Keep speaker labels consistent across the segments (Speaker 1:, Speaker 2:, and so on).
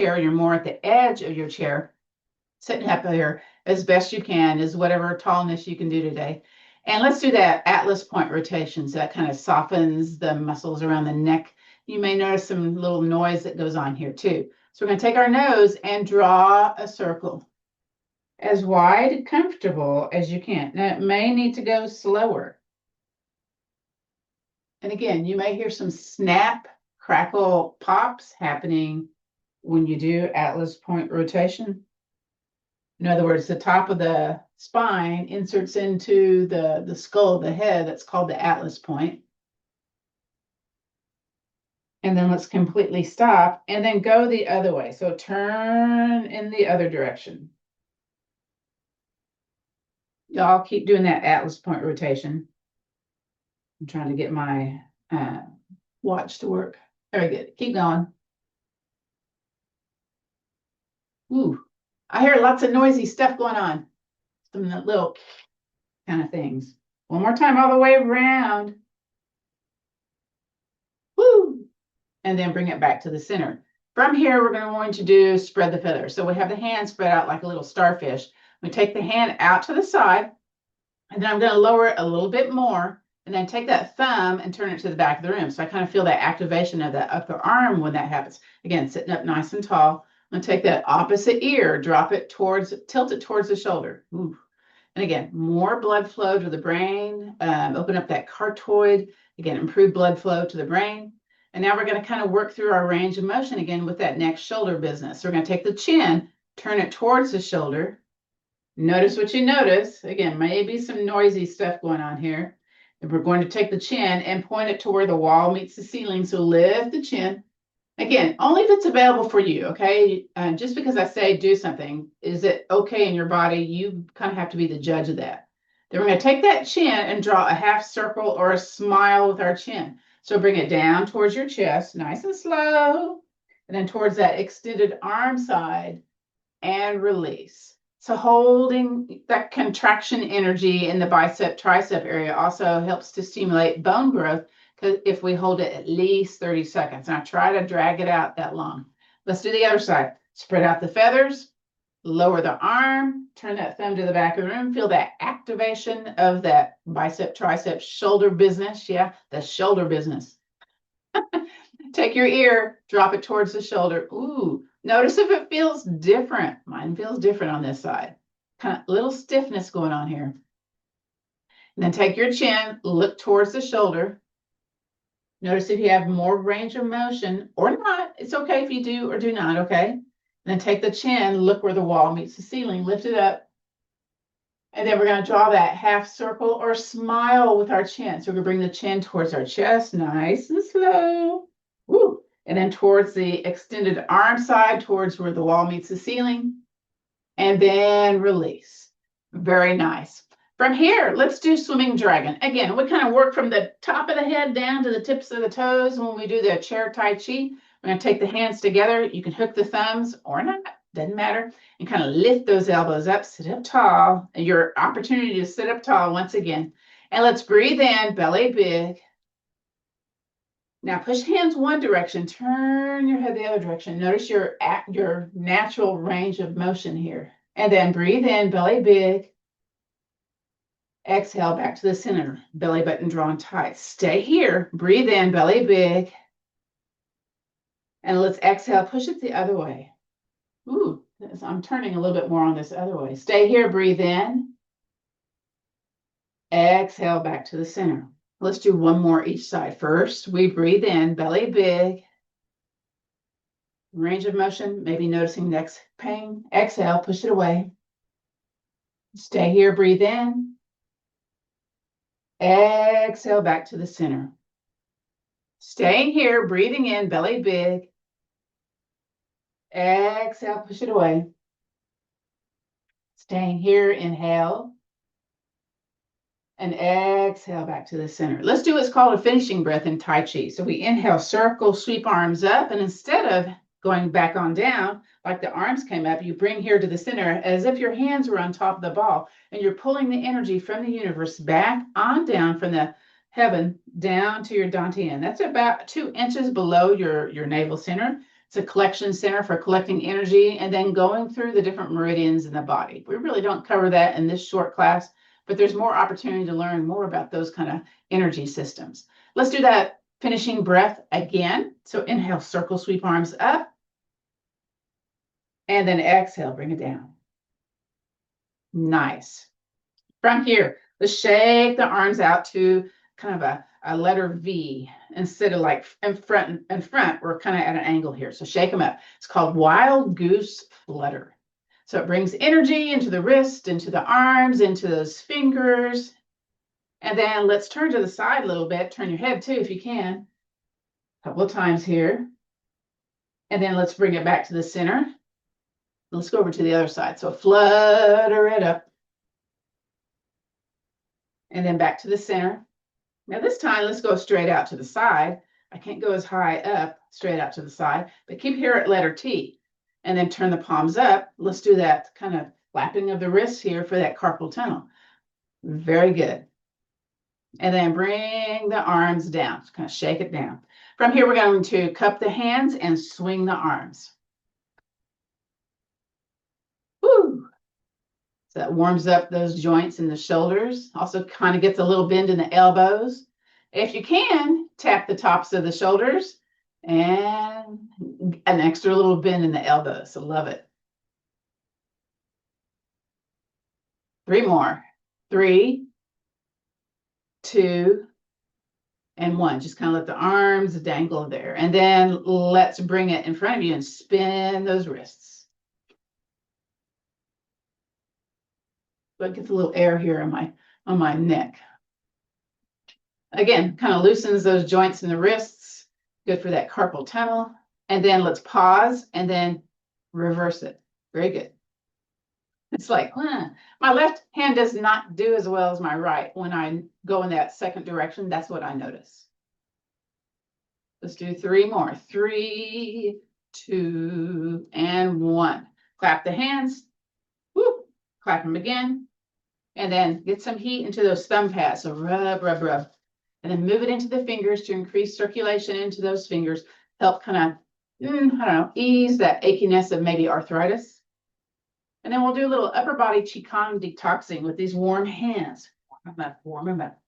Speaker 1: chair, you're more at the edge of your chair, sitting up here as best you can, is whatever tallness you can do today. And let's do that Atlas point rotation. So that kind of softens the muscles around the neck. You may notice some little noise that goes on here too. So we're going to take our nose and draw a circle as wide and comfortable as you can. Now, it may need to go slower. And again, you may hear some snap, crackle, pops happening when you do Atlas point rotation. In other words, the top of the spine inserts into the skull of the head. That's called the Atlas point. And then let's completely stop and then go the other way. So turn in the other direction. Y'all keep doing that Atlas point rotation. I'm trying to get my watch to work. Very good. Keep going. Ooh, I hear lots of noisy stuff going on. Some little kind of things. One more time, all the way around. Woo! And then bring it back to the center. From here, we're going to do spread the feathers. So we have the hand spread out like a little starfish. We take the hand out to the side, and then I'm going to lower it a little bit more, and then take that thumb and turn it to the back of the room. So I kind of feel that activation of that upper arm when that happens. Again, sitting up nice and tall. I'm going to take that opposite ear, drop it towards, tilt it towards the shoulder. Ooh. And again, more blood flow to the brain, open up that carotid, again, improve blood flow to the brain. And now we're going to kind of work through our range of motion again with that next shoulder business. So we're going to take the chin, turn it towards the shoulder. Notice what you notice. Again, maybe some noisy stuff going on here. And we're going to take the chin and point it to where the wall meets the ceiling. So lift the chin. Again, only if it's available for you, okay? Just because I say do something, is it okay in your body? You kind of have to be the judge of that. Then we're going to take that chin and draw a half circle or a smile with our chin. So bring it down towards your chest, nice and slow, and then towards that extended arm side and release. So holding that contraction energy in the bicep, tricep area also helps to stimulate bone growth, because if we hold it at least 30 seconds, and I try to drag it out that long. Let's do the other side. Spread out the feathers, lower the arm, turn that thumb to the back of the room, feel that activation of that bicep, tricep, shoulder business. Yeah, the shoulder business. Take your ear, drop it towards the shoulder. Ooh, notice if it feels different. Mine feels different on this side. Kind of little stiffness going on here. And then take your chin, look towards the shoulder. Notice if you have more range of motion or not. It's okay if you do or do not, okay? And then take the chin, look where the wall meets the ceiling, lift it up. And then we're going to draw that half circle or smile with our chin. So we're going to bring the chin towards our chest, nice and slow. Woo. And then towards the extended arm side, towards where the wall meets the ceiling. And then release. Very nice. From here, let's do swimming dragon. Again, we kind of work from the top of the head down to the tips of the toes. When we do the Chair Tai Chi, we're going to take the hands together. You can hook the thumbs or not, doesn't matter. And kind of lift those elbows up, sit up tall. Your opportunity to sit up tall once again. And let's breathe in, belly big. Now push hands one direction, turn your head the other direction. Notice your natural range of motion here. And then breathe in, belly big. Exhale back to the center, belly button drawn tight. Stay here, breathe in, belly big. And let's exhale, push it the other way. Ooh, I'm turning a little bit more on this other way. Stay here, breathe in. Exhale back to the center. Let's do one more each side. First, we breathe in, belly big. Range of motion, maybe noticing next pain. Exhale, push it away. Stay here, breathe in. Exhale back to the center. Staying here, breathing in, belly big. Exhale, push it away. Staying here, inhale. And exhale back to the center. Let's do what's called a finishing breath in Tai Chi. So we inhale, circle, sweep arms up, and instead of going back on down, like the arms came up, you bring here to the center as if your hands were on top of the ball, and you're pulling the energy from the universe back on down from the heaven down to your dantian. That's about 2 inches below your navel center. It's a collection center for collecting energy and then going through the different meridians in the body. We really don't cover that in this short class, but there's more opportunity to learn more about those kind of energy systems. Let's do that finishing breath again. So inhale, circle, sweep arms up. And then exhale, bring it down. Nice. From here, let's shake the arms out to kind of a letter V instead of like in front. We're kind of at an angle here. So shake them up. It's called Wild Goose Flutter. So it brings energy into the wrist, into the arms, into those fingers. And then let's turn to the side a little bit. Turn your head too if you can. A couple of times here. And then let's bring it back to the center. Let's go over to the other side. So flutter it up. And then back to the center. Now this time, let's go straight out to the side. I can't go as high up, straight out to the side, but keep here at letter T. And then turn the palms up. Let's do that kind of flapping of the wrists here for that carpal tunnel. Very good. And then bring the arms down. Just kind of shake it down. From here, we're going to cup the hands and swing the arms. Woo! So that warms up those joints in the shoulders. Also kind of gets a little bend in the elbows. If you can, tap the tops of the shoulders and an extra little bend in the elbows. So love it. 3 more. 3, 2, and 1. Just kind of let the arms dangle there. And then let's bring it in front of you and spin those wrists. But get a little air here on my neck. Again, kind of loosens those joints in the wrists. Good for that carpal tunnel. And then let's pause and then reverse it. Very good. It's like, my left hand does not do as well as my right when I go in that second direction. That's what I notice. Let's do 3 more. 3, 2, and 1. Clap the hands. Whoop. Clap them again. And then get some heat into those thumb pads. So rub, rub, rub. And then move it into the fingers to increase circulation into those fingers. Help kind of, I don't know, ease that achiness of maybe arthritis. And then we'll do a little upper body Qigong detoxing with these warm hands. Warm them up, warm them up.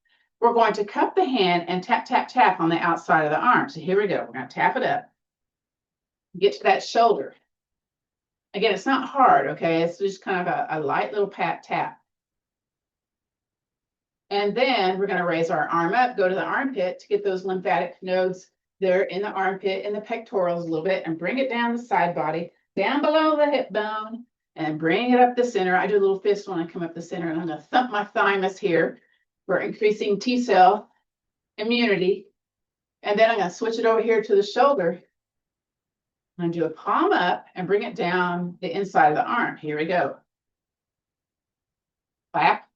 Speaker 1: We're going to cup the hand and tap, tap, tap on the outside of the arm. So here we go. We're going to tap it up. Get to that shoulder. Again, it's not hard, okay? It's just kind of a light little pat tap. And then we're going to raise our arm up, go to the armpit to get those lymphatic nodes there in the armpit and the pectorals a little bit, and bring it down the side body, down below the hip bone, and bring it up the center. I do a little fist when I come up the center, and I'm going to thump my thymus here for increasing T-cell immunity. And then I'm going to switch it over here to the shoulder. I'm going to do a palm up and bring it down the inside of the arm. Here we go. Clap.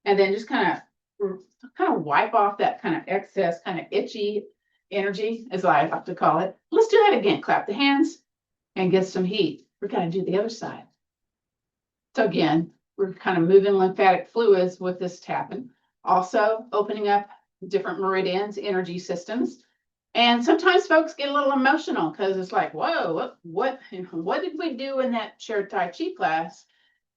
Speaker 1: And then just kind of wipe off that kind of excess, kind of itchy energy, as I like to call it. Let's do that again. Clap the hands and get some heat. We're going to do the other side. So again, we're kind of moving lymphatic fluids with this tapping. Also opening up different meridians, energy systems. And sometimes folks get a little emotional because it's like, whoa, what did we do in that Chair Tai Chi class?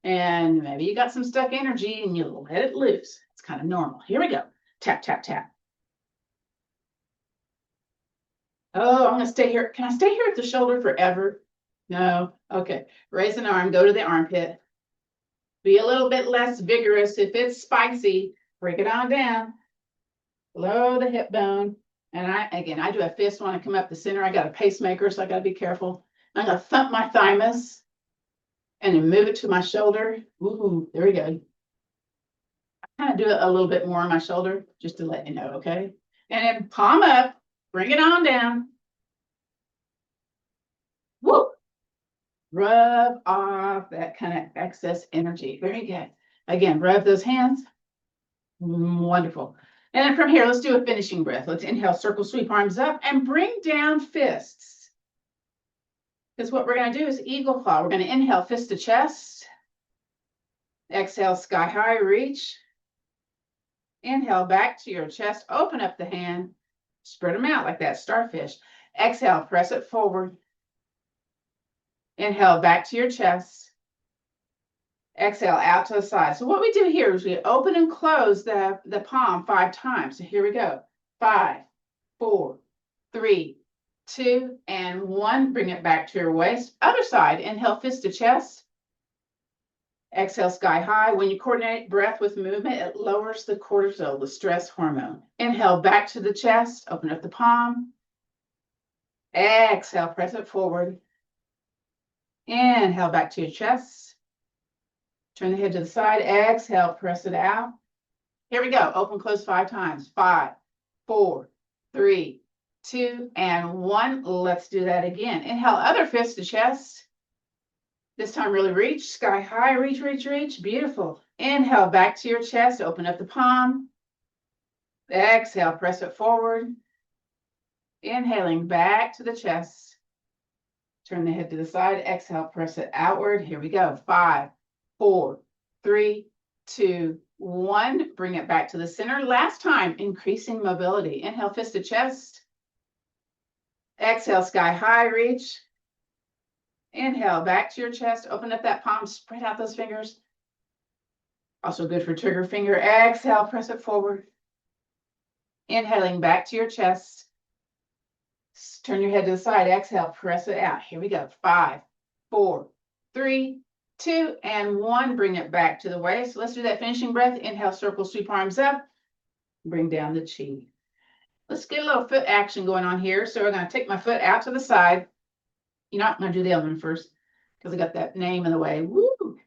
Speaker 1: And maybe you got some stuck energy and you let it loose. It's kind of normal. Here we go. Tap, tap, tap. Oh, I'm going to stay here. Can I stay here at the shoulder forever? No. Okay. Raise an arm. Go to the armpit. Be a little bit less vigorous. If it's spicy, break it on down. Below the hip bone. And I do a fist when I come up the center. I got a pacemaker, so I got to be careful. I'm going to thump my thymus. And then move it to my shoulder. Ooh, there we go. I kind of do it a little bit more on my shoulder, just to let you know, okay? And then palm up, bring it on down. Whoop. Rub off that kind of excess energy. Very good. Again, rub those hands. Wonderful. And then from here, let's do a finishing breath. Let's inhale, circle, sweep arms up, and bring down fists. Because what we're going to do is eagle claw. We're going to inhale, fist to chest. Exhale, sky high, reach. Inhale, back to your chest. Open up the hand. Spread them out like that starfish. Exhale, press it forward. Inhale back to your chest. Exhale out to the side. So what we do here is we open and close the palm 5 times. So here we go. 5, 4, 3, 2, and 1. Bring it back to your waist. Other side. Inhale, fist to chest. Exhale, sky high. When you coordinate breath with movement, it lowers the cortisol, the stress hormone. Inhale back to the chest. Open up the palm. Exhale, press it forward. Inhale back to your chest. Turn the head to the side. Exhale, press it out. Here we go. Open, close 5 times. 5, 4, 3, 2, and 1. Let's do that again. Inhale, other fist to chest. This time really reach, sky high, reach, reach, reach. Beautiful. Inhale back to your chest. Open up the palm. Exhale, press it forward. Inhaling back to the chest. Turn the head to the side. Exhale, press it outward. Here we go. 5, 4, 3, 2, 1. Bring it back to the center. Last time, increasing mobility. Inhale, fist to chest. Exhale, sky high, reach. Inhale, back to your chest. Open up that palm. Spread out those fingers. Also good for trigger finger. Exhale, press it forward. Inhaling back to your chest. Turn your head to the side. Exhale, press it out. Here we go. 5, 4, 3, 2, and 1. Bring it back to the waist. Let's do that finishing breath. Inhale, circle, sweep arms up. Bring down the chi. Let's get a little foot action going on here. So we're going to take my foot out to the side. You know, I'm going to do the other one first because I got that name in the way. Woo!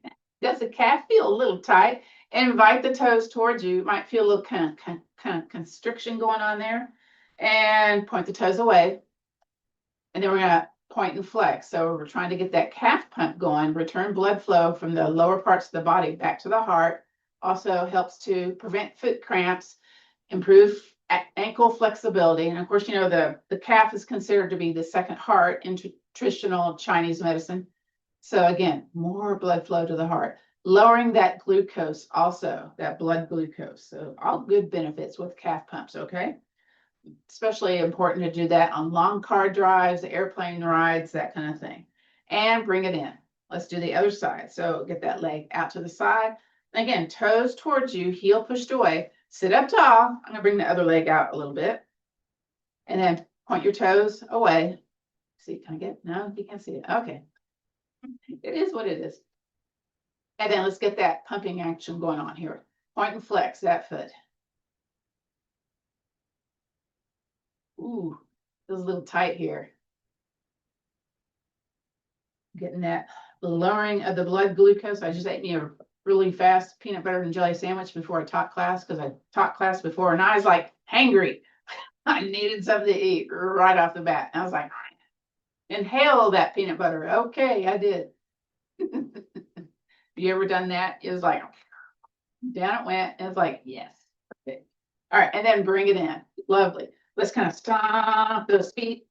Speaker 1: Does the calf feel a little tight? Invite the toes towards you. You might feel a little kind of constriction going on there. And point the toes away. And then we're going to point and flex. So we're trying to get that calf pump going, return blood flow from the lower parts of the body back to the heart. Also helps to prevent foot cramps, improve ankle flexibility. And of course, you know, the calf is considered to be the second heart in traditional Chinese medicine. So again, more blood flow to the heart, lowering that glucose also, that blood glucose. So all good benefits with calf pumps, okay? Especially important to do that on long car drives, airplane rides, that kind of thing. And bring it in. Let's do the other side. So get that leg out to the side. Again, toes towards you, heel pushed away. Sit up tall. I'm going to bring the other leg out a little bit. And then point your toes away. See, can I get? No, you can't see it. Okay. It is what it is. And then let's get that pumping action going on here. Point and flex that foot. Ooh, feels a little tight here. Getting that lowering of the blood glucose. I just ate me a really fast peanut butter and jelly sandwich before I taught class because I taught class before and I was like hangry. I needed something to eat right off the bat. And I was like, inhale that peanut butter. Okay, I did. You ever done that? It was like, down it went. And it's like, yes. Okay. All right, and then bring it in. Lovely. Let's kind of stomp those feet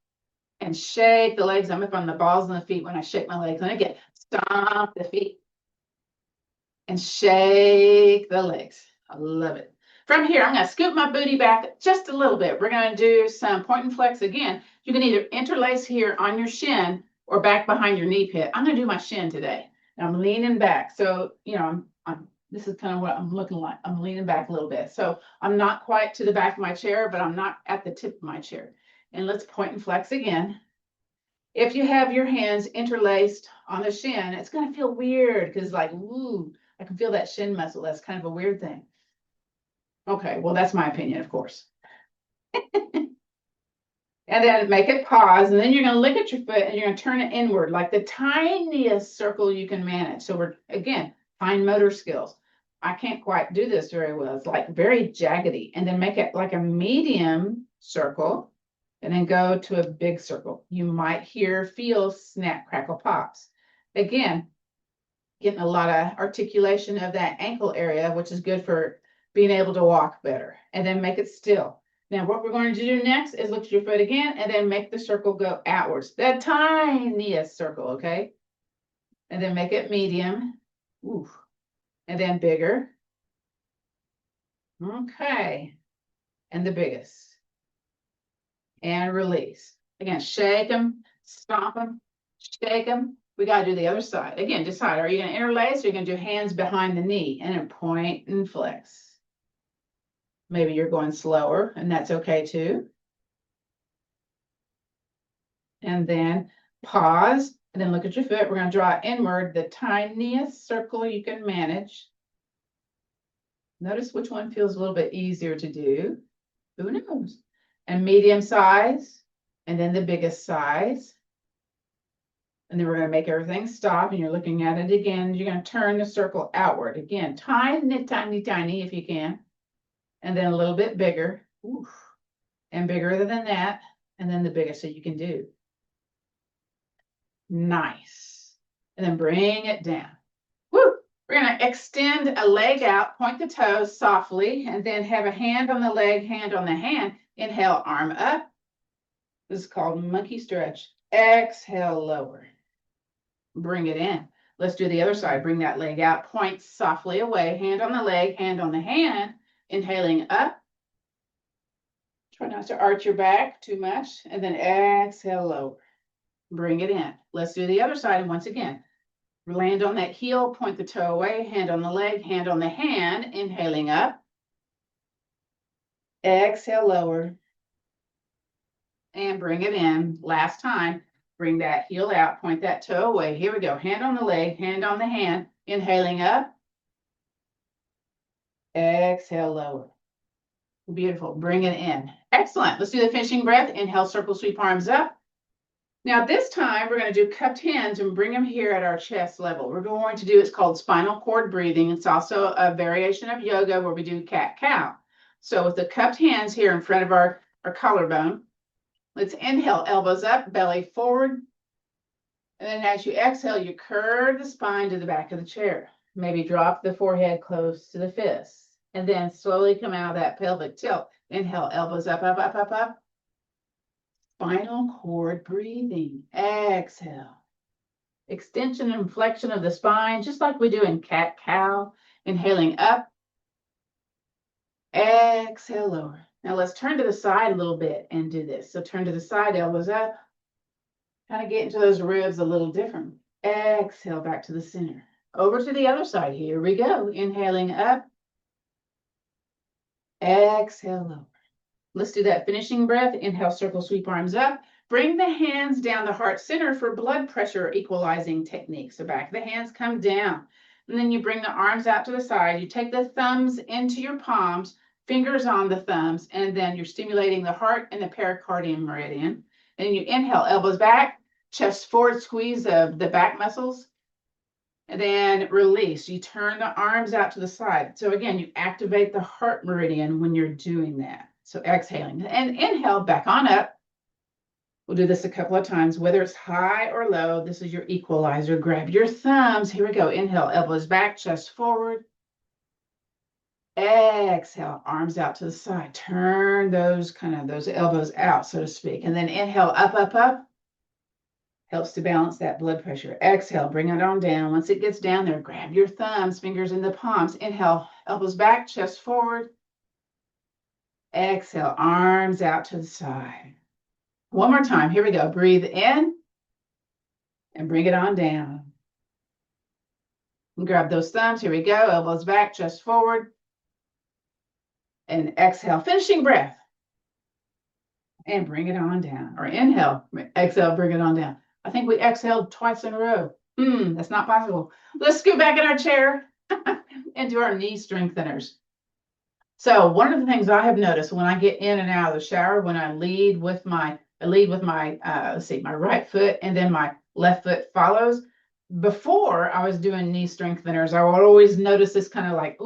Speaker 1: and shake the legs. I'm up on the balls and the feet when I shake my legs. And again, stomp the feet and shake the legs. I love it. From here, I'm going to scoop my booty back just a little bit. We're going to do some point and flex again. You can either interlace here on your shin or back behind your knee pit. I'm going to do my shin today. And I'm leaning back. So, you know, this is kind of what I'm looking like. I'm leaning back a little bit. So I'm not quite to the back of my chair, but I'm not at the tip of my chair. And let's point and flex again. If you have your hands interlaced on the shin, it's going to feel weird because like, ooh, I can feel that shin muscle. That's kind of a weird thing. Okay, well, that's my opinion, of course. And then make it pause. And then you're going to look at your foot and you're going to turn it inward, like the tiniest circle you can manage. So we're, again, fine motor skills. I can't quite do this very well. It's like very jaggedy. And then make it like a medium circle and then go to a big circle. You might feel snap, crackle, pops. Again, getting a lot of articulation of that ankle area, which is good for being able to walk better. And then make it still. Now, what we're going to do next is look at your foot again and then make the circle go outwards. The tiniest circle, okay? And then make it medium. Ooh. And then bigger. Okay. And the biggest. And release. Again, shake them, stomp them, shake them, We got to do the other side. Again, decide, are you going to interlace or are you going to do hands behind the knee and then point and flex? Maybe you're going slower, and that's okay too. And then pause, and then look at your foot. We're going to draw inward the tiniest circle you can manage. Notice which one feels a little bit easier to do. Who knows? And medium size, and then the biggest size. And then we're going to make everything stop, and you're looking at it again. You're going to turn the circle outward. Again, tiny, tiny, tiny if you can. And then a little bit bigger. Oof. And bigger than that. And then the biggest that you can do. Nice. And then bring it down. Woo! We're going to extend a leg out, point the toes softly, and then have a hand on the leg, hand on the hand. Inhale, arm up. This is called monkey stretch. Exhale, lower. Bring it in. Let's do the other side. Bring that leg out, point softly away, hand on the leg, hand on the hand. Inhaling up. Try not to arch your back too much. And then exhale, lower. Bring it in. Let's do the other side. And once again, land on that heel, point the toe away, hand on the leg, hand on the hand. Inhaling up. Exhale, lower. And bring it in. Last time. Bring that heel out, point that toe away. Here we go. Hand on the leg, hand on the hand. Inhaling up. Exhale, lower. Beautiful. Bring it in. Excellent. Let's do the finishing breath. Inhale, circle, sweep arms up. Now this time we're going to do cupped hands and bring them here at our chest level. We're going to do, it's called spinal cord breathing. It's also a variation of yoga where we do cat-cow. So with the cupped hands here in front of our collarbone, let's inhale, elbows up, belly forward. And then as you exhale, you curve the spine to the back of the chair. Maybe drop the forehead close to the fists. And then slowly come out of that pelvic tilt. Inhale, elbows up, up, up, up, up. Spinal cord breathing. Exhale. Extension and flexion of the spine, just like we do in cat-cow. Inhaling up. Exhale, lower. Now let's turn to the side a little bit and do this. So turn to the side, elbows up. Kind of get into those ribs a little different. Exhale, back to the center. Over to the other side. Here we go. Inhaling up. Exhale, lower. Let's do that finishing breath. Inhale, circle, sweep arms up. Bring the hands down the heart center for blood pressure equalizing technique. So back of the hands come down. And then you bring the arms out to the side. You take the thumbs into your palms, fingers on the thumbs, and then you're stimulating the heart and the pericardium meridian. And you inhale, elbows back, chest forward, squeeze of the back muscles. And then release. You turn the arms out to the side. So again, you activate the heart meridian when you're doing that. So exhaling and inhale, back on up. We'll do this a couple of times, whether it's high or low. This is your equalizer. Grab your thumbs. Here we go. Inhale, elbows back, chest forward. Exhale, arms out to the side. Turn those elbows out, so to speak. And then inhale, up, up, up. Helps to balance that blood pressure. Exhale, bring it on down. Once it gets down there, grab your thumbs, fingers in the palms. Inhale, elbows back, chest forward. Exhale, arms out to the side. One more time. Here we go. Breathe in and bring it on down. And grab those thumbs. Here we go. Elbows back, chest forward. And exhale, finishing breath. And bring it on down. Or inhale, exhale, bring it on down. I think we exhaled twice in a row. That's not possible. Let's scoot back in our chair and do our knee strengtheners. So one of the things I have noticed when I get in and out of the shower, when I lead with my my right foot and then my left foot follows. Before I was doing knee strengtheners, I would always notice this kind of like,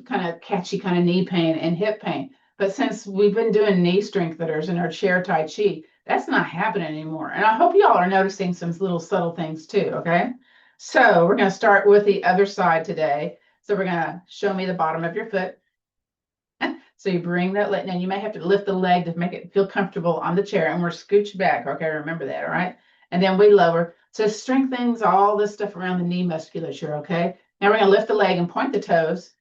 Speaker 1: kind of catchy kind of knee pain and hip pain. But since we've been doing knee strengtheners in our Chair Tai Chi, that's not happening anymore. And I hope y'all are noticing some little subtle things too, okay? So we're going to start with the other side today. So we're going to show me the bottom of your foot. So you bring that leg, and you may have to lift the leg to make it feel comfortable on the chair, and we're scooched back, okay? Remember that, all right? And then we lower. So strengthens all this stuff around the knee musculature, okay? Now we're going to lift the leg and point the toes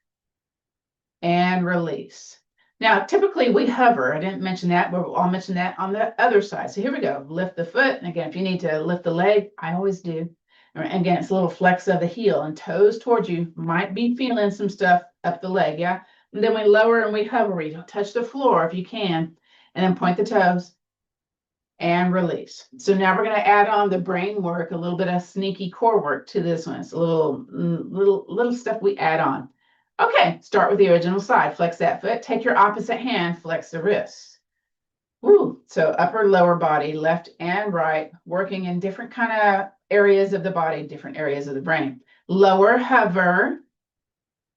Speaker 1: and release. Now, typically we hover. I didn't mention that, but I'll mention that on the other side. So here we go. Lift the foot. And again, if you need to lift the leg, I always do. And again, it's a little flex of the heel and toes towards you. Might be feeling some stuff up the leg, yeah? And then we lower and we hover. We don't touch the floor if you can. And then point the toes and release. So now we're going to add on the brain work, a little bit of sneaky core work to this one. It's a little stuff we add on. Okay, start with the original side. Flex that foot. Take your opposite hand, flex the wrist. Woo. So upper, lower body, left and right, working in different kind of areas of the body, different areas of the brain. Lower, hover,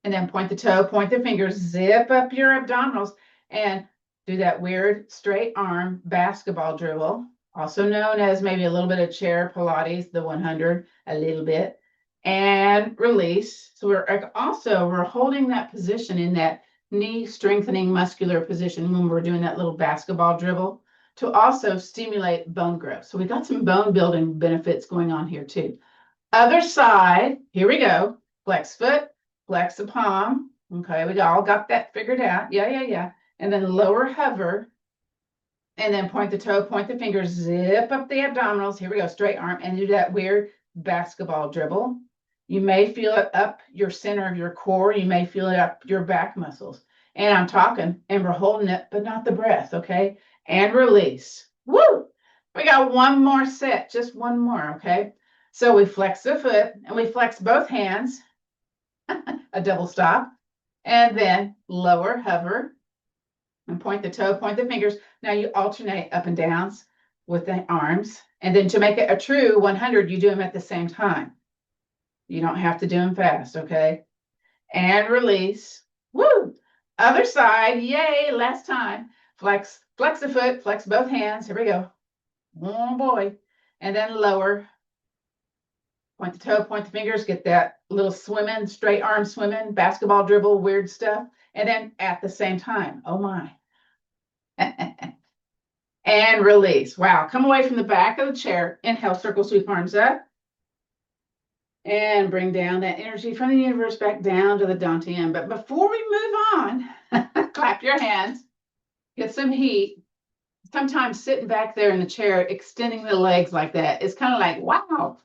Speaker 1: and then point the toe, point the fingers, zip up your abdominals, and do that weird straight arm basketball dribble, also known as maybe a little bit of chair Pilates, the 100, a little bit, and release. So we're holding that position in that knee strengthening muscular position when we're doing that little basketball dribble to also stimulate bone growth. So we got some bone building benefits going on here too. Other side, here we go. Flex foot, flex the palm. Okay, we all got that figured out. Yeah. And then lower hover. And then point the toe, point the fingers, zip up the abdominals. Here we go, straight arm, and do that weird basketball dribble. You may feel it up your center of your core. You may feel it up your back muscles. And I'm talking, and we're holding it, but not the breath, okay? And release. Woo! We got one more set, just one more, okay? So we flex the foot, and we flex both hands, a double stop, and then lower, hover, and point the toe, point the fingers. Now you alternate up and downs with the arms. And then to make it a true 100, you do them at the same time. You don't have to do them fast, okay? And release. Woo! Other side, yay, last time. Flex the foot, flex both hands. Here we go. Oh boy. And then lower. Point the toe, point the fingers, get that little swimming, straight arm swimming, basketball dribble, weird stuff. And then at the same time, oh my. And release. Wow, come away from the back of the chair. Inhale, circle, sweep arms up. And bring down that energy from the universe back down to the Dantian. But before we move on, clap your hands, get some heat. Sometimes sitting back there in the chair, extending the legs like that, it's kind of like, wow,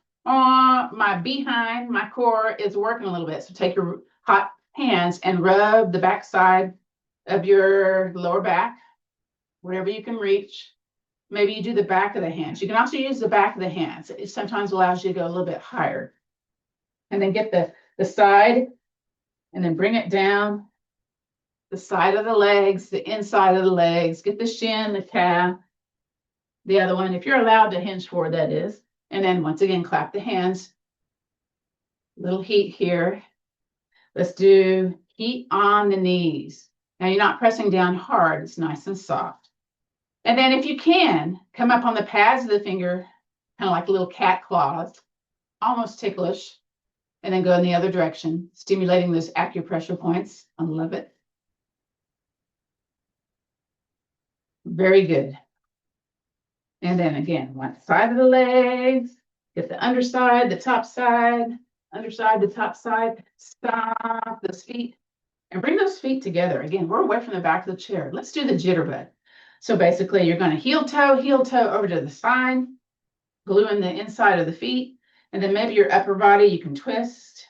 Speaker 1: my behind, my core is working a little bit. So take your hot hands and rub the back side of your lower back, wherever you can reach. Maybe you do the back of the hands. You can also use the back of the hands. It sometimes allows you to go a little bit higher. And then get the side and then bring it down the side of the legs, the inside of the legs, get the shin, the calf, the other one, if you're allowed to hinge forward, that is. And then once again, clap the hands. Little heat here. Let's do heat on the knees. Now you're not pressing down hard. It's nice and soft. And then if you can, come up on the pads of the finger, kind of like little cat claws, almost ticklish. And then go in the other direction, stimulating those acupressure points. I love it. Very good. And then again, one side of the legs, get the underside, the top side, underside, the top side. Stop those feet and bring those feet together. Again, we're away from the back of the chair. Let's do the jitterbug. So basically, you're going to heel toe over to the side, glue in the inside of the feet. And then maybe your upper body, you can twist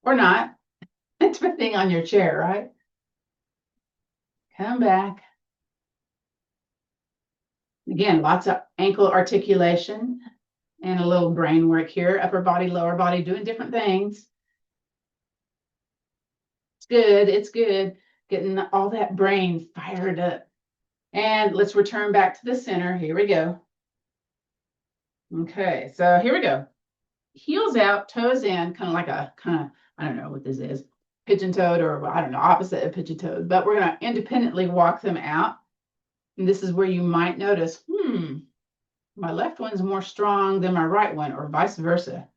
Speaker 1: or not, depending on your chair, right? Come back. Again, lots of ankle articulation and a little brain work here. Upper body, lower body, doing different things. It's good. It's good. Getting all that brain fired up. And let's return back to the center. Here we go. Okay, so here we go. Heels out, toes in, kind of, I don't know what this is, pigeon-toed or I don't know, opposite of pigeon-toed, but we're going to independently walk them out. And this is where you might notice, my left one's more strong than my right one, or vice versa.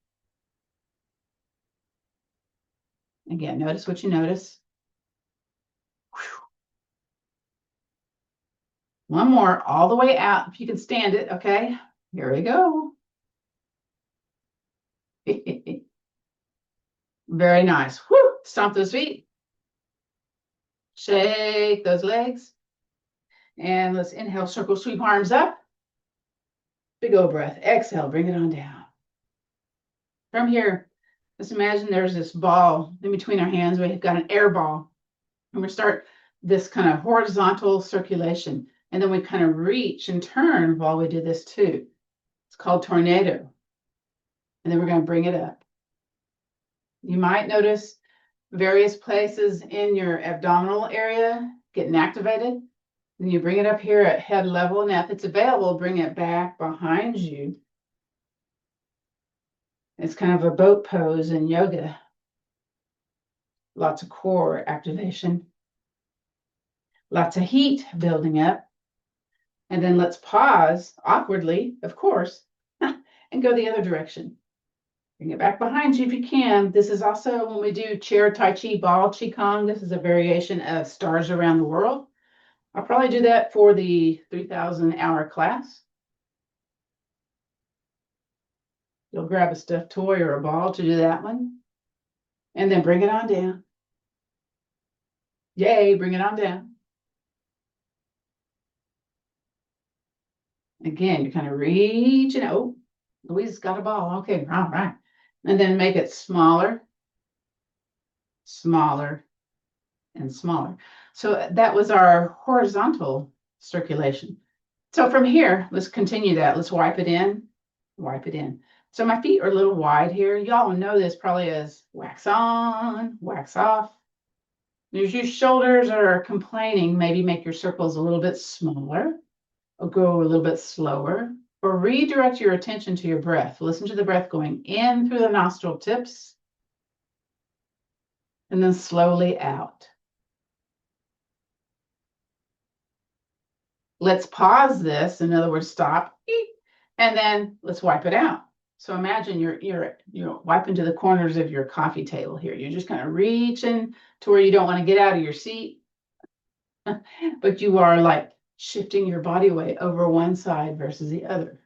Speaker 1: Again, notice what you notice. One more, all the way out, if you can stand it, okay? Here we go. Very nice. Woo! Stomp those feet. Shake those legs. And let's inhale, circle, sweep arms up. Big O breath. Exhale, bring it on down. From here, let's imagine there's this ball in between our hands. We've got an air ball. And we start this kind of horizontal circulation. And then we kind of reach and turn while we do this too. It's called tornado. And then we're going to bring it up. You might notice various places in your abdominal area getting activated. Then you bring it up here at head level. Now, if it's available, bring it back behind you. It's kind of a boat pose in yoga. Lots of core activation. Lots of heat building up. And then let's pause awkwardly, of course, and go the other direction. Bring it back behind you if you can. This is also when we do Chair Tai Chi, Ball Qigong. This is a variation of Stars Around the World. I'll probably do that for the 3,000-hour class. You'll grab a stuffed toy or a ball to do that one. And then bring it on down. Yay, bring it on down. Again, you're kind of reaching. Oh, Louise's got a ball. Okay, all right. And then make it smaller, smaller, and smaller. So that was our horizontal circulation. So from here, let's continue that. Let's wipe it in, wipe it in. So my feet are a little wide here. Y'all know this probably as wax on, wax off. There's your shoulders are complaining. Maybe make your circles a little bit smaller or go a little bit slower. Or redirect your attention to your breath. Listen to the breath going in through the nostril tips and then slowly out. Let's pause this. In other words, stop, and then let's wipe it out. So imagine you're wiping to the corners of your coffee table here. You're just kind of reaching to where you don't want to get out of your seat, but you are like shifting your body weight over one side versus the other.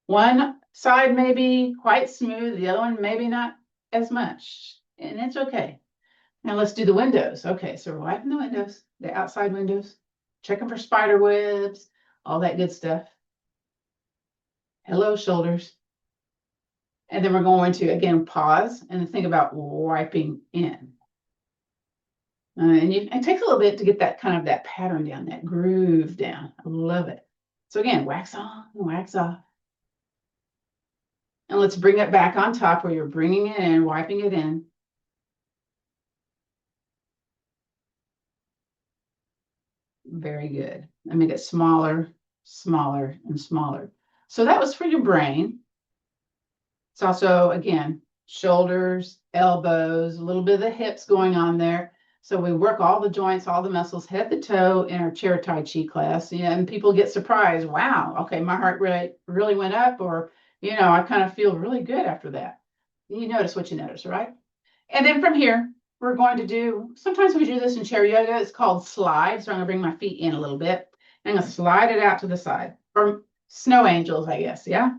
Speaker 1: One side may be quite smooth, the other one maybe not as much, and it's okay. Now let's do the windows. Okay, so we're wiping the windows, the outside windows, checking for spider webs, all that good stuff. Hello, shoulders. And then we're going to, again, pause and think about wiping in. And it takes a little bit to get that kind of that pattern down, that groove down. I love it. So again, wax on, wax off. And let's bring it back on top where you're bringing it in, wiping it in. Very good. And make it smaller, smaller, and smaller. So that was for your brain. It's also, again, shoulders, elbows, a little bit of the hips going on there. So we work all the joints, all the muscles, head to toe in our Chair Tai Chi class. And people get surprised. Wow, okay, my heart rate really went up, or, I kind of feel really good after that. You notice what you notice, right? And then from here, we're going to do, sometimes we do this in chair yoga. It's called slide. So I'm going to bring my feet in a little bit. And I'm going to slide it out to the side. Or snow angels, I guess, yeah?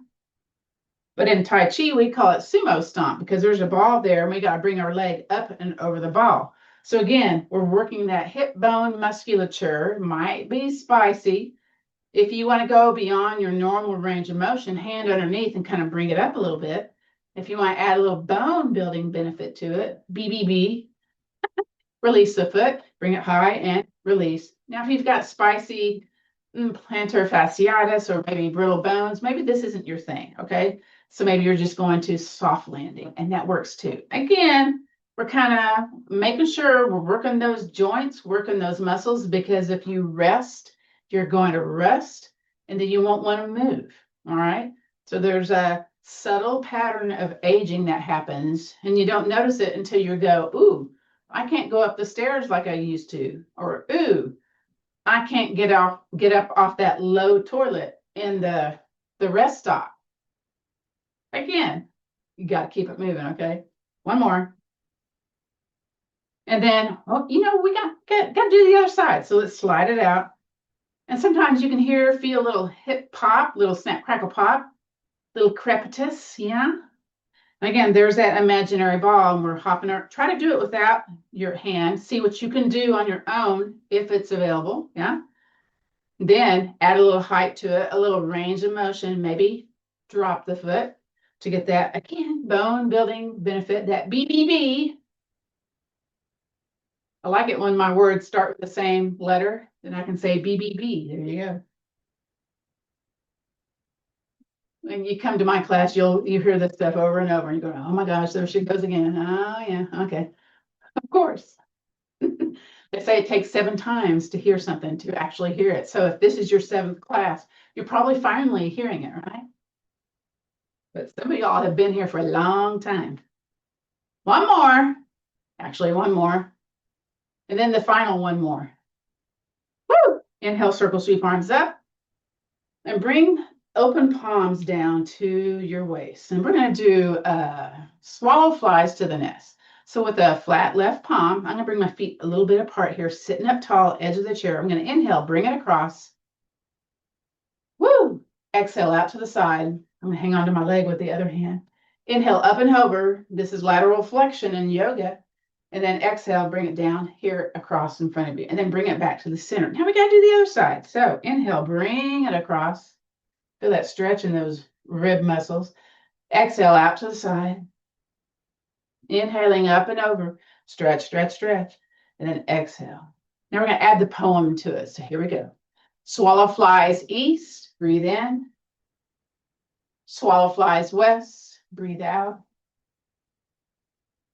Speaker 1: But in Tai Chi, we call it sumo stomp because there's a ball there and we got to bring our leg up and over the ball. So again, we're working that hip bone musculature. Might be spicy. If you want to go beyond your normal range of motion, hand underneath and kind of bring it up a little bit. If you want to add a little bone building benefit to it, BBB, release the foot, bring it high and release. Now, if you've got spicy plantar fasciitis or maybe brittle bones, maybe this isn't your thing, okay? So maybe you're just going to soft landing, and that works too. Again, we're kind of making sure we're working those joints, working those muscles, because if you rest, you're going to rust, and then you won't want to move, all right? So there's a subtle pattern of aging that happens, and you don't notice it until you go, ooh, I can't go up the stairs like I used to, or ooh, I can't get up off that low toilet in the rest stop. Again, you got to keep it moving, okay? One more. And then, we got to do the other side. So let's slide it out. And sometimes you can feel a little hip pop, little snap, crackle, pop, little crepitus, yeah? And again, there's that imaginary ball, and we're hopping around. Try to do it without your hand. See what you can do on your own if it's available, yeah? Then add a little height to it, a little range of motion, maybe drop the foot. to get that, again, bone building benefit, that BBB. I like it when my words start with the same letter, then I can say BBB. There you go. When you come to my class, you hear this stuff over and over, and you go, oh my gosh, there she goes again. Oh yeah, okay. Of course. They say it takes 7 times to hear something to actually hear it. So if this is your 7th class, you're probably finally hearing it, right? But some of y'all have been here for a long time. One more, actually one more, and then the final one more. Woo! Inhale, circle, sweep arms up, and bring open palms down to your waist. And we're going to do swallow flies to the nest. So with a flat left palm, I'm going to bring my feet a little bit apart here, sitting up tall, edge of the chair. I'm going to inhale, bring it across. Woo! Exhale out to the side. I'm going to hang on to my leg with the other hand. Inhale, up and over. This is lateral flexion in yoga. And then exhale, bring it down here across in front of you. And then bring it back to the center. Now we got to do the other side. So inhale, bring it across. Feel that stretch in those rib muscles. Exhale out to the side. Inhaling up and over. Stretch, stretch, stretch. And then exhale. Now we're going to add the poem to it. So here we go. Swallow flies east. Breathe in. Swallow flies west. Breathe out.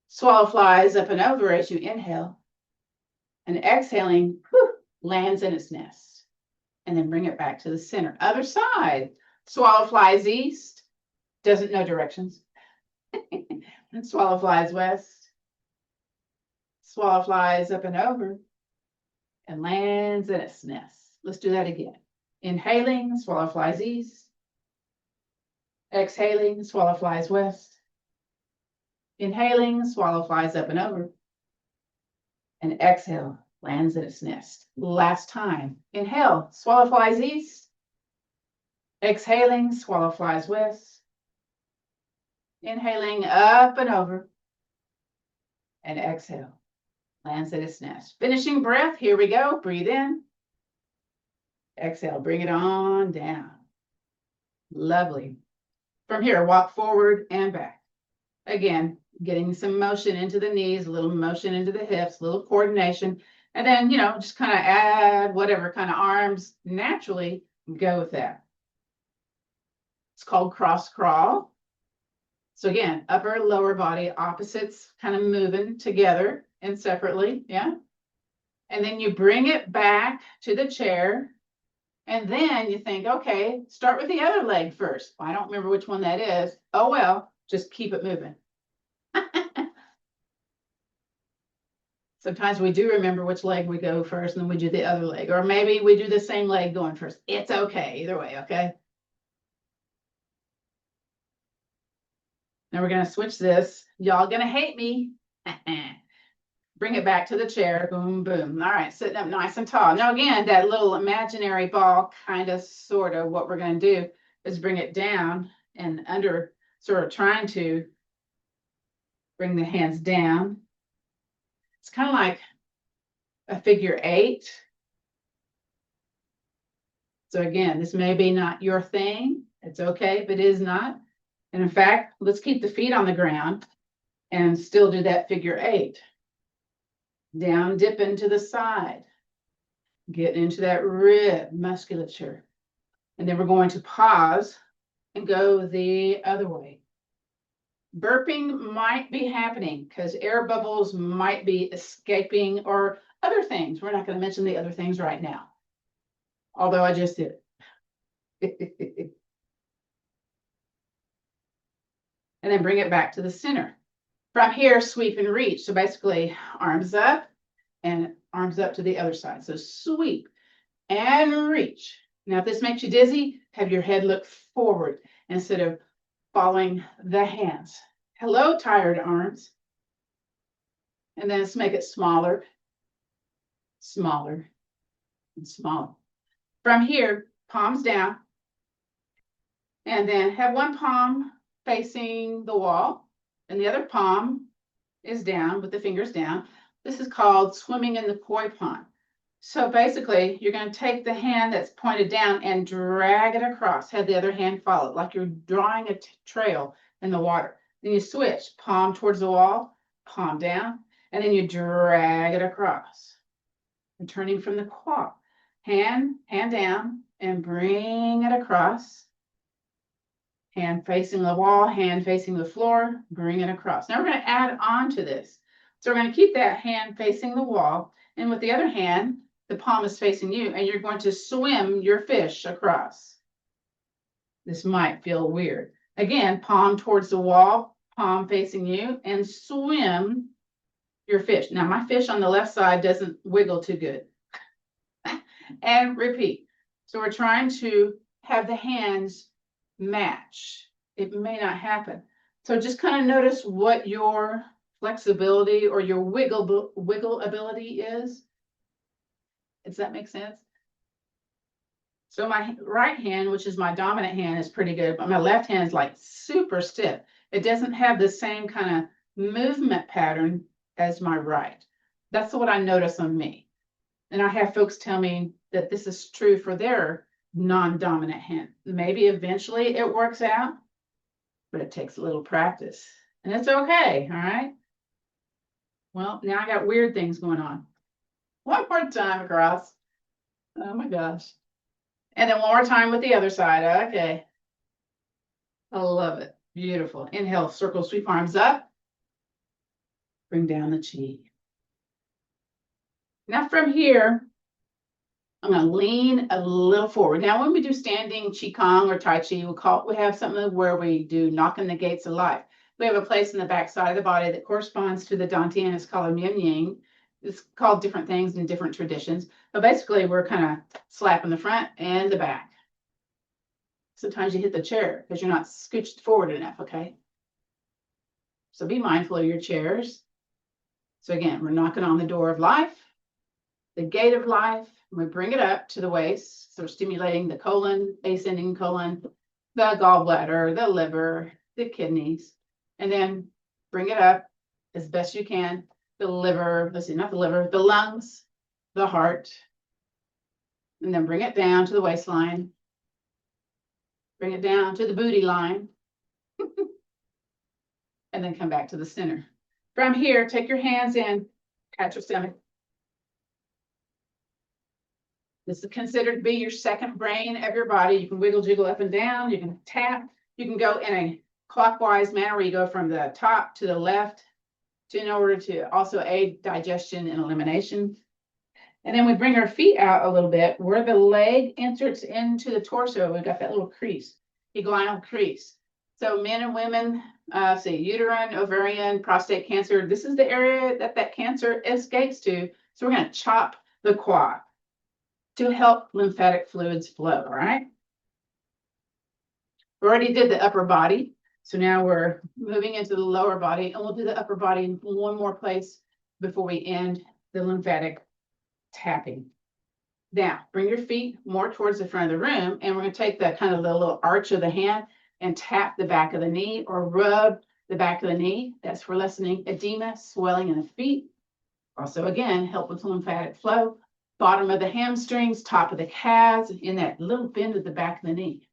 Speaker 1: Swallow flies up and over as you inhale. And exhaling, lands in its nest. And then bring it back to the center. Other side. Swallow flies east. Doesn't know directions. And swallow flies west. Swallow flies up and over. And lands in its nest. Let's do that again. Inhaling, swallow flies east. Exhaling, swallow flies west. Inhaling, swallow flies up and over. And exhale, lands in its nest. Last time. Inhale, swallow flies east. Exhaling, swallow flies west. Inhaling up and over. And exhale, lands in its nest. Finishing breath, here we go. Breathe in. Exhale, bring it on down. Lovely. From here, walk forward and back. Again, getting some motion into the knees, a little motion into the hips, a little coordination. And then, just kind of add whatever kind of arms naturally go with that. It's called cross crawl. So again, upper, lower body, opposites kind of moving together and separately, yeah? And then you bring it back to the chair. And then you think, okay, start with the other leg first. I don't remember which one that is. Oh, well, just keep it moving. Sometimes we do remember which leg we go first, and then we do the other leg. Or maybe we do the same leg going first. It's okay, either way, okay? Now we're going to switch this. Y'all going to hate me. Bring it back to the chair. Boom, boom. All right, sitting up nice and tall. Now, again, that little imaginary ball, kind of, sort of, what we're going to do is bring it down and under, sort of trying to bring the hands down. It's kind of like a figure 8. So again, this may be not your thing. It's okay if it is not. And in fact, let's keep the feet on the ground and still do that figure 8. Down, dip into the side. Get into that rib musculature. And then we're going to pause and go the other way. Burping might be happening because air bubbles might be escaping or other things. We're not going to mention the other things right now, although I just did. And then bring it back to the center. From here, sweep and reach. So basically, arms up and arms up to the other side. So sweep and reach. Now, if this makes you dizzy, have your head look forward instead of following the hands. Hello, tired arms. And then let's make it smaller, smaller, and smaller. From here, palms down. And then have one palm facing the wall. And the other palm is down with the fingers down. This is called swimming in the koi pond. So basically, you're going to take the hand that's pointed down and drag it across. Have the other hand follow, like you're drawing a trail in the water. Then you switch, palm towards the wall, palm down, and then you drag it across. Returning from the quad, hand down, and bring it across. Hand facing the wall, hand facing the floor, bring it across. Now we're going to add on to this. So we're going to keep that hand facing the wall, and with the other hand, the palm is facing you, and you're going to swim your fish across. This might feel weird. Again, palm towards the wall, palm facing you, and swim your fish. Now my fish on the left side doesn't wiggle too good. And repeat. So we're trying to have the hands match. It may not happen. So just kind of notice what your flexibility or your wiggle ability is. Does that make sense? So my right hand, which is my dominant hand, is pretty good, but my left hand is like super stiff. It doesn't have the same kind of movement pattern as my right. That's what I notice on me. And I have folks tell me that this is true for their non-dominant hand. Maybe eventually it works out, but it takes a little practice. And it's okay, all right? Well, now I got weird things going on. One more time across. Oh my gosh. And then one more time with the other side. Okay. I love it. Beautiful. Inhale, circle, sweep arms up. Bring down the chi. Now from here, I'm going to lean a little forward. Now, when we do standing Qigong or Tai Chi, we have something where we do knocking the gates of life. We have a place in the back side of the body that corresponds to the Dantian. It's called a Mian Yin. It's called different things in different traditions. But basically, we're kind of slapping the front and the back. Sometimes you hit the chair because you're not scooched forward enough, okay? So be mindful of your chairs. So again, we're knocking on the door of life, the gate of life. We bring it up to the waist. So we're stimulating the colon, ascending colon, the gallbladder, the liver, the kidneys, and then bring it up as best you can. The liver, let's see, not the liver, the lungs, the heart, and then bring it down to the waistline. Bring it down to the booty line, and then come back to the center. From here, take your hands in, pat your stomach. This is considered to be your second brain of your body. You can wiggle, jiggle up and down. You can tap. You can go in a clockwise manner where you go from the top to the left in order to also aid digestion and elimination. And then we bring our feet out a little bit where the leg enters into the torso. We've got that little crease, inguinal crease. So men and women, say uterine, ovarian, prostate cancer. This is the area that cancer escapes to. So we're going to chop the quad to help lymphatic fluids flow, all right? We already did the upper body, so now we're moving into the lower body, and we'll do the upper body in one more place before we end the lymphatic tapping. Now, bring your feet more towards the front of the room, and we're going to take the kind of the little arch of the hand and tap the back of the knee or rub the back of the knee. That's for lessening edema, swelling in the feet. Also, again, help with lymphatic flow. Bottom of the hamstrings, top of the calves, in that little bend at the back of the knee.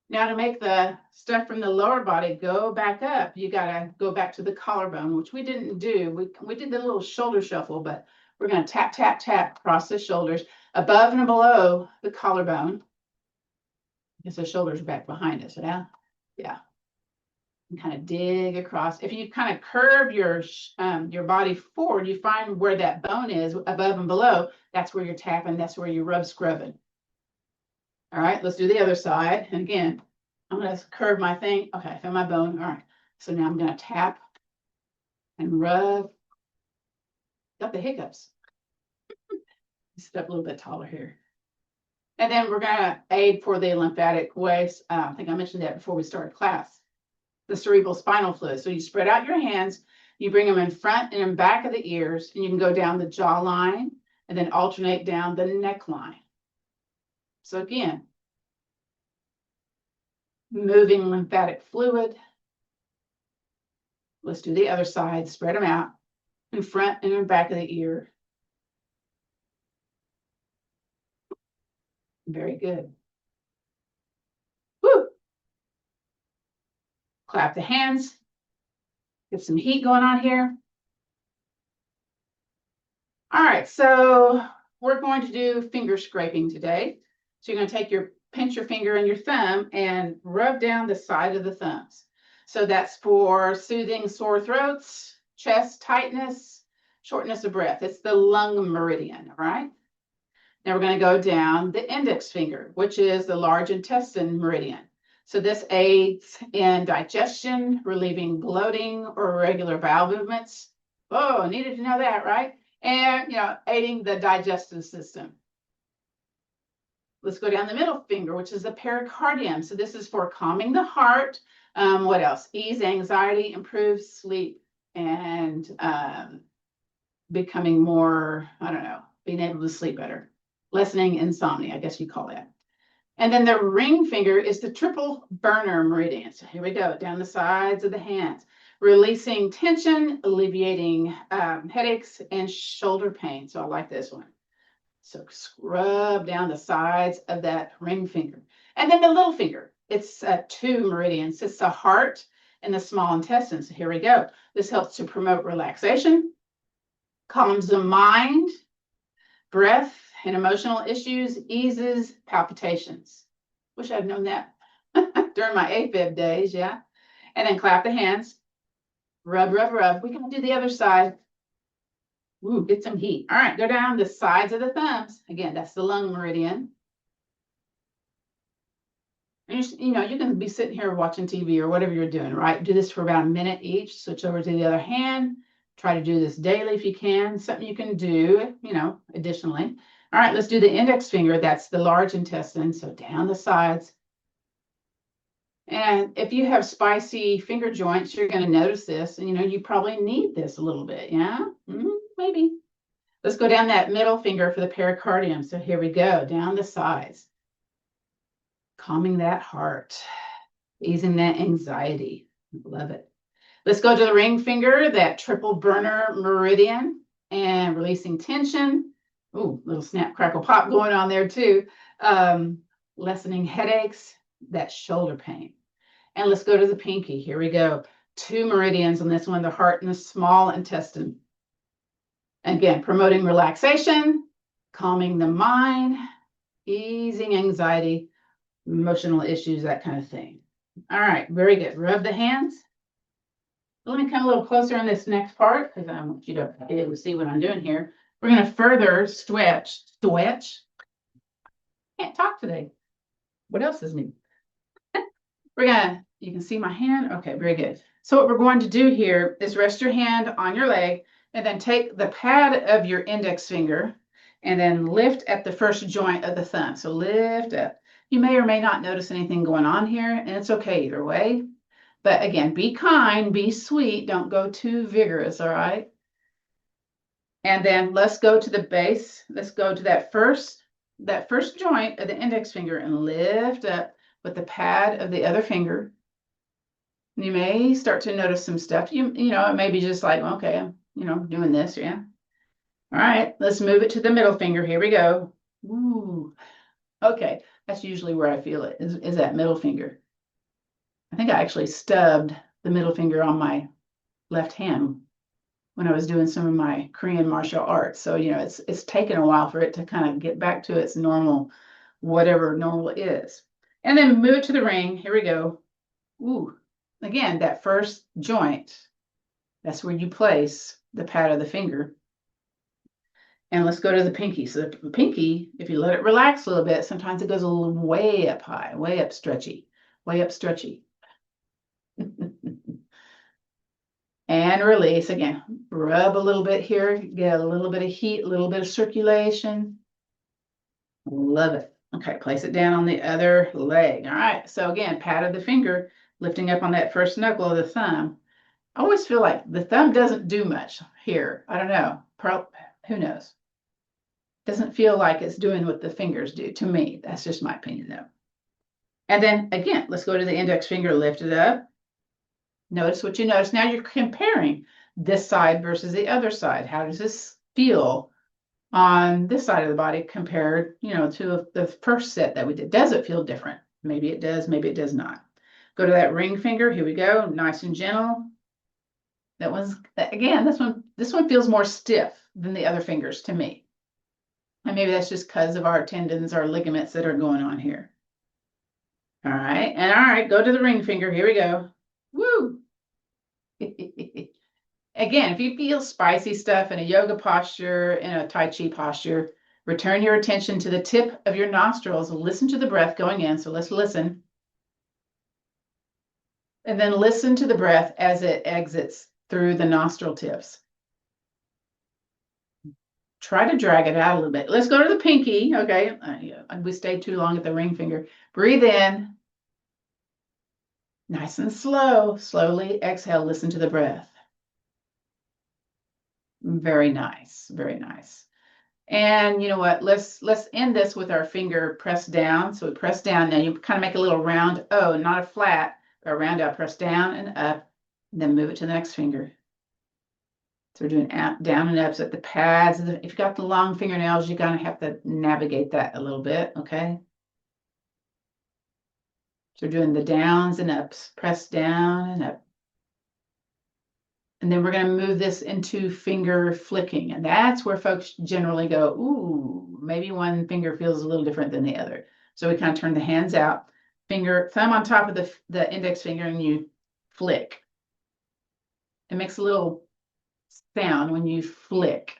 Speaker 1: Now to make the stuff from the lower body go back up, you got to go back to the collarbone, which we didn't do. We did the little shoulder shuffle, but we're going to tap, tap, tap across the shoulders, above and below the collarbone. Because the shoulders are back behind us, yeah? Yeah. And kind of dig across. If you kind of curve your body forward, you find where that bone is above and below. That's where you're tapping. That's where you rub scrubbing. All right, let's do the other side. And again, I'm going to curve my thing. Okay, I found my bone. All right, so now I'm going to tap and rub. Got the hiccups. Sit up a little bit taller here. And then we're going to aid for the lymphatic ways. I think I mentioned that before we started class. The cerebral spinal fluid. So you spread out your hands, you bring them in front and in back of the ears, and you can go down the jawline and then alternate down the neckline. So again, moving lymphatic fluid. Let's do the other side. Spread them out in front and in back of the ear. Very good. Woo! Clap the hands. Get some heat going on here. All right, so we're going to do finger scraping today. So you're going to take pinch your finger and your thumb and rub down the side of the thumbs. So that's for soothing sore throats, chest tightness, shortness of breath. It's the lung meridian, all right? Now we're going to go down the index finger, which is the large intestine meridian. So this aids in digestion, relieving bloating or irregular bowel movements. Oh, needed to know that, right? And, aiding the digestive system. Let's go down the middle finger, which is the pericardium. So this is for calming the heart. What else? Ease anxiety, improve sleep, and becoming more, being able to sleep better. Lessening insomnia, I guess you call that. And then the ring finger is the triple burner meridian. So here we go, down the sides of the hands, releasing tension, alleviating headaches and shoulder pain. So I like this one. So scrub down the sides of that ring finger. And then the little finger, it's 2 meridians. It's the heart and the small intestine. So here we go. This helps to promote relaxation, calms the mind, breath, and emotional issues, eases palpitations. Wish I'd known that during my AFib days, yeah. And then clap the hands. Rub, rub, rub. We can do the other side. Ooh, get some heat. All right, go down the sides of the thumbs. Again, that's the lung meridian. And you can be sitting here watching TV or whatever you're doing, right? Do this for about a minute each. Switch over to the other hand. Try to do this daily if you can. Something you can do, additionally. All right, let's do the index finger. That's the large intestine. So down the sides. And if you have spicy finger joints, you're going to notice this. And, you probably need this a little bit. Yeah, maybe. Let's go down that middle finger for the pericardium. So here we go, down the sides. Calming that heart. Easing that anxiety. Love it. Let's go to the ring finger, that triple burner meridian, and releasing tension. Ooh, little snap, crackle, pop going on there too. Lessening headaches, that shoulder pain. And let's go to the pinky. Here we go. 2 meridians on this one, the heart and the small intestine. Again, promoting relaxation, calming the mind, easing anxiety, emotional issues, that kind of thing. All right, very good. Rub the hands. Let me come a little closer on this next part because I want you to be able to see what I'm doing here. We're going to further stretch. Can't talk today. What else is new? You can see my hand. Okay, very good. So what we're going to do here is rest your hand on your leg and then take the pad of your index finger and then lift at the first joint of the thumb. So lift up. You may or may not notice anything going on here, and it's okay either way. But again, be kind, be sweet. Don't go too vigorous, all right? And then let's go to the base. Let's go to that first joint of the index finger and lift up with the pad of the other finger. You may start to notice some stuff. It may be just like, okay, I'm doing this, yeah. All right, let's move it to the middle finger. Here we go. Ooh, okay. That's usually where I feel it, is that middle finger. I think I actually stubbed the middle finger on my left hand when I was doing some of my Korean martial arts. So, it's taken a while for it to kind of get back to its normal, whatever normal is. And then move it to the ring. Here we go. Ooh, again, that first joint, that's where you place the pad of the finger. And let's go to the pinky. So the pinky, if you let it relax a little bit, sometimes it goes a little way up high, way up stretchy, way up stretchy. And release again. Rub a little bit here, get a little bit of heat, a little bit of circulation. Love it. Okay, place it down on the other leg. All right, so again, pad of the finger, lifting up on that first knuckle of the thumb. I always feel like the thumb doesn't do much here. I don't know. Who knows? Doesn't feel like it's doing what the fingers do to me. That's just my opinion, though. And then again, let's go to the index finger, lift it up. Notice what you notice. Now you're comparing this side versus the other side. How does this feel on this side of the body compared, to the first set that we did? Does it feel different? Maybe it does, maybe it does not. Go to that ring finger. Here we go. Nice and gentle. That one's, again, this one feels more stiff than the other fingers to me. And maybe that's just because of our tendons, our ligaments that are going on here. All right. And all right, go to the ring finger. Here we go. Woo. Again, if you feel spicy stuff in a yoga posture, in a Tai Chi posture, return your attention to the tip of your nostrils. Listen to the breath going in. So let's listen. And then listen to the breath as it exits through the nostril tips. Try to drag it out a little bit. Let's go to the pinky. Okay. We stayed too long at the ring finger. Breathe in. Nice and slow. Slowly exhale. Listen to the breath. Very nice. Very nice. And you know what? Let's end this with our finger pressed down. So we press down. Now you kind of make a little round O, not a flat, but a round O. Press down and up, and then move it to the next finger. So we're doing down and ups at the pads. If you've got the long fingernails, you're going to have to navigate that a little bit, okay? So we're doing the downs and ups. Press down and up. And then we're going to move this into finger flicking. And that's where folks generally go, ooh, maybe one finger feels a little different than the other. So we kind of turn the hands out, thumb on top of the index finger, and you flick. It makes a little sound when you flick.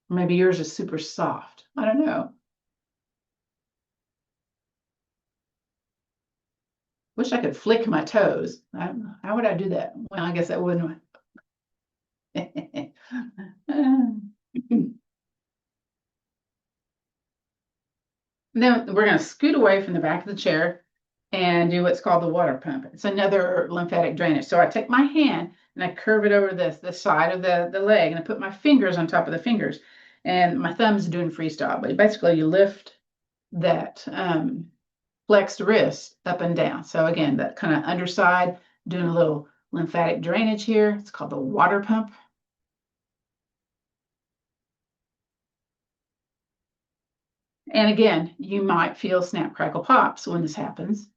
Speaker 1: Maybe yours is super soft. I don't know. Wish I could flick my toes. How would I do that? Well, I guess that wouldn't. Then we're going to scoot away from the back of the chair and do what's called the water pump. It's another lymphatic drainage. So I take my hand and I curve it over the side of the leg, and I put my fingers on top of the fingers. And my thumb's doing freestyle. But basically, you lift that flexed wrist up and down. So again, that kind of underside, doing a little lymphatic drainage here. It's called the water pump. And again, you might feel snap, crackle, pops when this happens.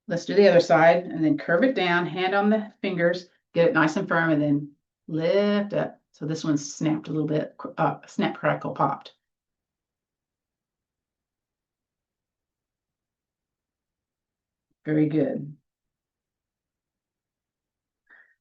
Speaker 1: Let's do the other side, and then curve it down, hand on the fingers, get it nice and firm, and then lift up. So this one's snapped a little bit, snap, crackle, popped. Very good.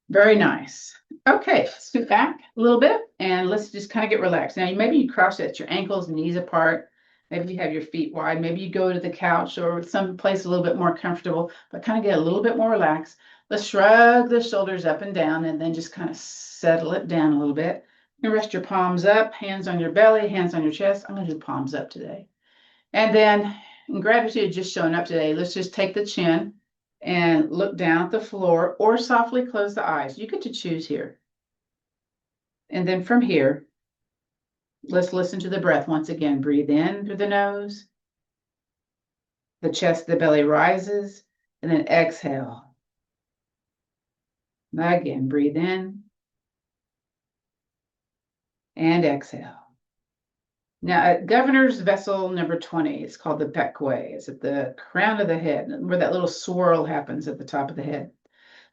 Speaker 1: Very nice. Okay, scoot back a little bit and let's just kind of get relaxed. Now, maybe you cross at your ankles, knees apart. Maybe you have your feet wide. Maybe you go to the couch or some place a little bit more comfortable, but kind of get a little bit more relaxed. Let's shrug the shoulders up and down and then just kind of settle it down a little bit. You can rest your palms up, hands on your belly, hands on your chest. I'm going to do palms up today. And then in gratitude just showing up today, let's just take the chin and look down at the floor or softly close the eyes. You get to choose here. And then from here, let's listen to the breath once again. Breathe in through the nose. The chest, the belly rises, and then exhale. Again, breathe in and exhale. Now, at Governor's Vessel number 20, it's called the technqiue. It's at the crown of the head, where that little swirl happens at the top of the head.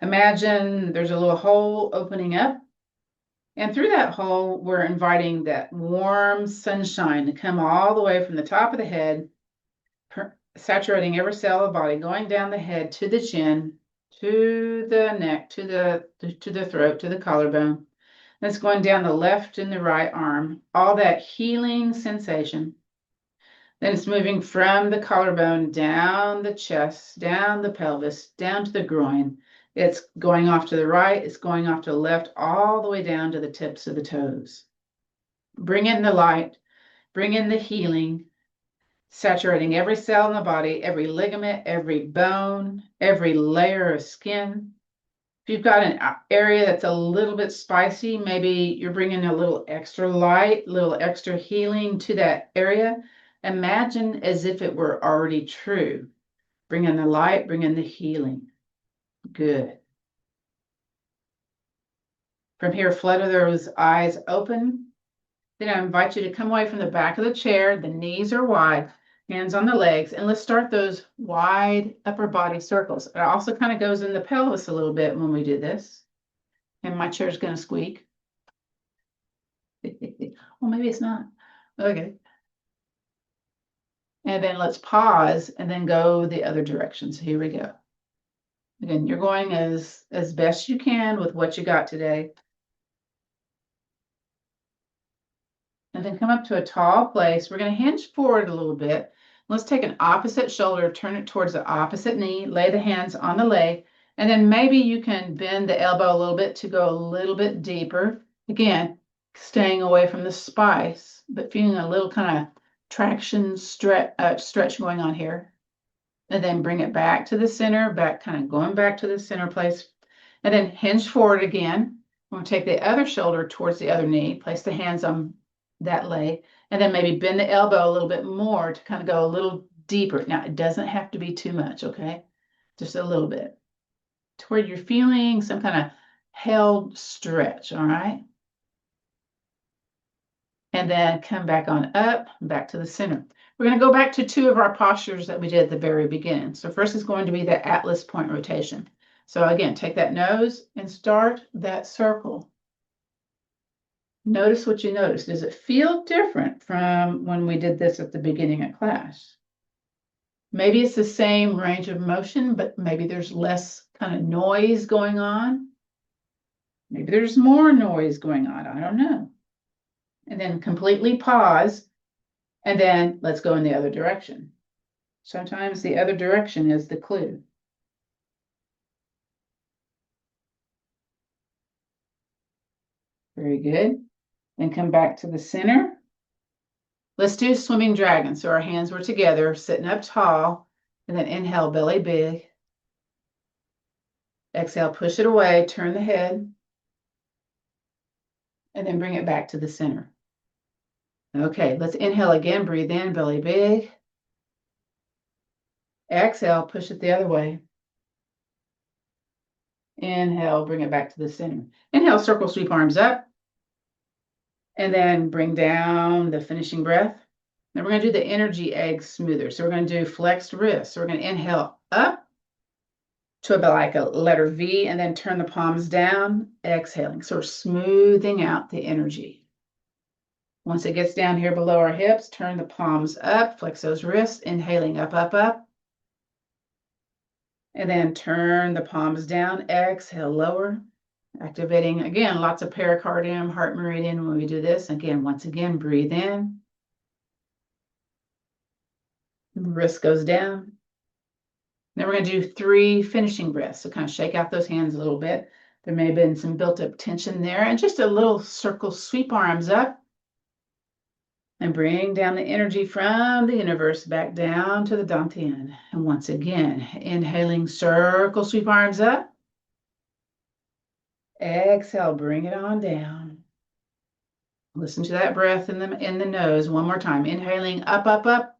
Speaker 1: Imagine there's a little hole opening up, and through that hole, we're inviting that warm sunshine to come all the way from the top of the head, saturating every cell of the body, going down the head to the chin, to the neck, to the throat, to the collarbone. It's going down the left and the right arm, all that healing sensation. Then it's moving from the collarbone down the chest, down the pelvis, down to the groin. It's going off to the right, it's going off to the left, all the way down to the tips of the toes. Bring in the light, bring in the healing, saturating every cell in the body, every ligament, every bone, every layer of skin. If you've got an area that's a little bit spicy, maybe you're bringing a little extra light, a little extra healing to that area. Imagine as if it were already true. Bring in the light, bring in the healing. Good. From here, flutter those eyes open. Then I invite you to come away from the back of the chair. The knees are wide. Hands on the legs, and let's start those wide upper body circles. It also kind of goes in the pelvis a little bit when we do this. And my chair's going to squeak. Well, maybe it's not. Okay. And then let's pause and then go the other direction. So here we go. Again, you're going as best you can with what you got today. And then come up to a tall place. We're going to hinge forward a little bit. Let's take an opposite shoulder, turn it towards the opposite knee, lay the hands on the leg, and then maybe you can bend the elbow a little bit to go a little bit deeper. Again, staying away from the spice, but feeling a little kind of traction stretch going on here. And then bring it back to the center, kind of going back to the center place. And then hinge forward again. We'll take the other shoulder towards the other knee, place the hands on that leg, and then maybe bend the elbow a little bit more to kind of go a little deeper. Now, it doesn't have to be too much, okay? Just a little bit to where you're feeling some kind of held stretch, all right? And then come back on up, back to the center. We're going to go back to two of our postures that we did at the very beginning. So first is going to be the Atlas point rotation. So again, take that nose and start that circle. Notice what you notice. Does it feel different from when we did this at the beginning of class? Maybe it's the same range of motion, but maybe there's less kind of noise going on. Maybe there's more noise going on. I don't know. And then completely pause, and then let's go in the other direction. Sometimes the other direction is the clue. Very good. Then come back to the center. Let's do swimming dragon. So our hands were together, sitting up tall, and then inhale, belly big. Exhale, push it away, turn the head, and then bring it back to the center. Okay, let's inhale again, breathe in, belly big. Exhale, push it the other way. Inhale, bring it back to the center. Inhale, circle, sweep arms up. And then bring down the finishing breath. Then we're going to do the energy egg smoother. So we're going to do flexed wrists. So we're going to inhale up to about like a letter V, and then turn the palms down, exhaling. So we're smoothing out the energy. Once it gets down here below our hips, turn the palms up, flex those wrists, inhaling up, up, up. And then turn the palms down, exhale, lower. Activating, again, lots of pericardium, heart meridian when we do this. Again, once again, breathe in. Wrist goes down. Then we're going to do 3 finishing breaths. So kind of shake out those hands a little bit. There may have been some built-up tension there. And just a little circle, sweep arms up. And bring down the energy from the universe back down to the Dantian. And once again, inhaling, circle, sweep arms up. Exhale, bring it on down. Listen to that breath in the nose one more time. Inhaling up, up, up.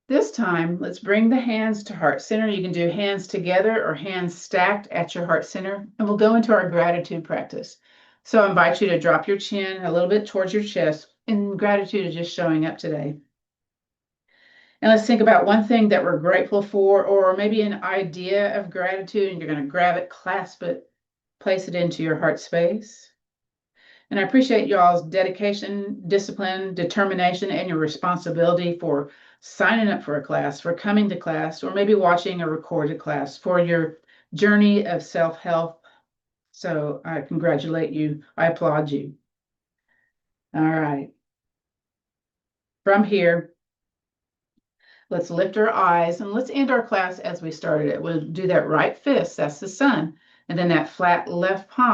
Speaker 1: This time, let's bring the hands to heart center. You can do hands together or hands stacked at your heart center. And we'll go into our gratitude practice. So I invite you to drop your chin a little bit towards your chest in gratitude of just showing up today. And let's think about one thing that we're grateful for, or maybe an idea of gratitude, and you're going to grab it, clasp it, place it into your heart space. And I appreciate y'all's dedication, discipline, determination, and your responsibility for signing up for a class, for coming to class, or maybe watching a recorded class for your journey of self-help. So I congratulate you. I applaud you. All right. From here, let's lift our eyes and let's end our class as we started it. We'll do that right fist, that's the sun, and then that flat left palm.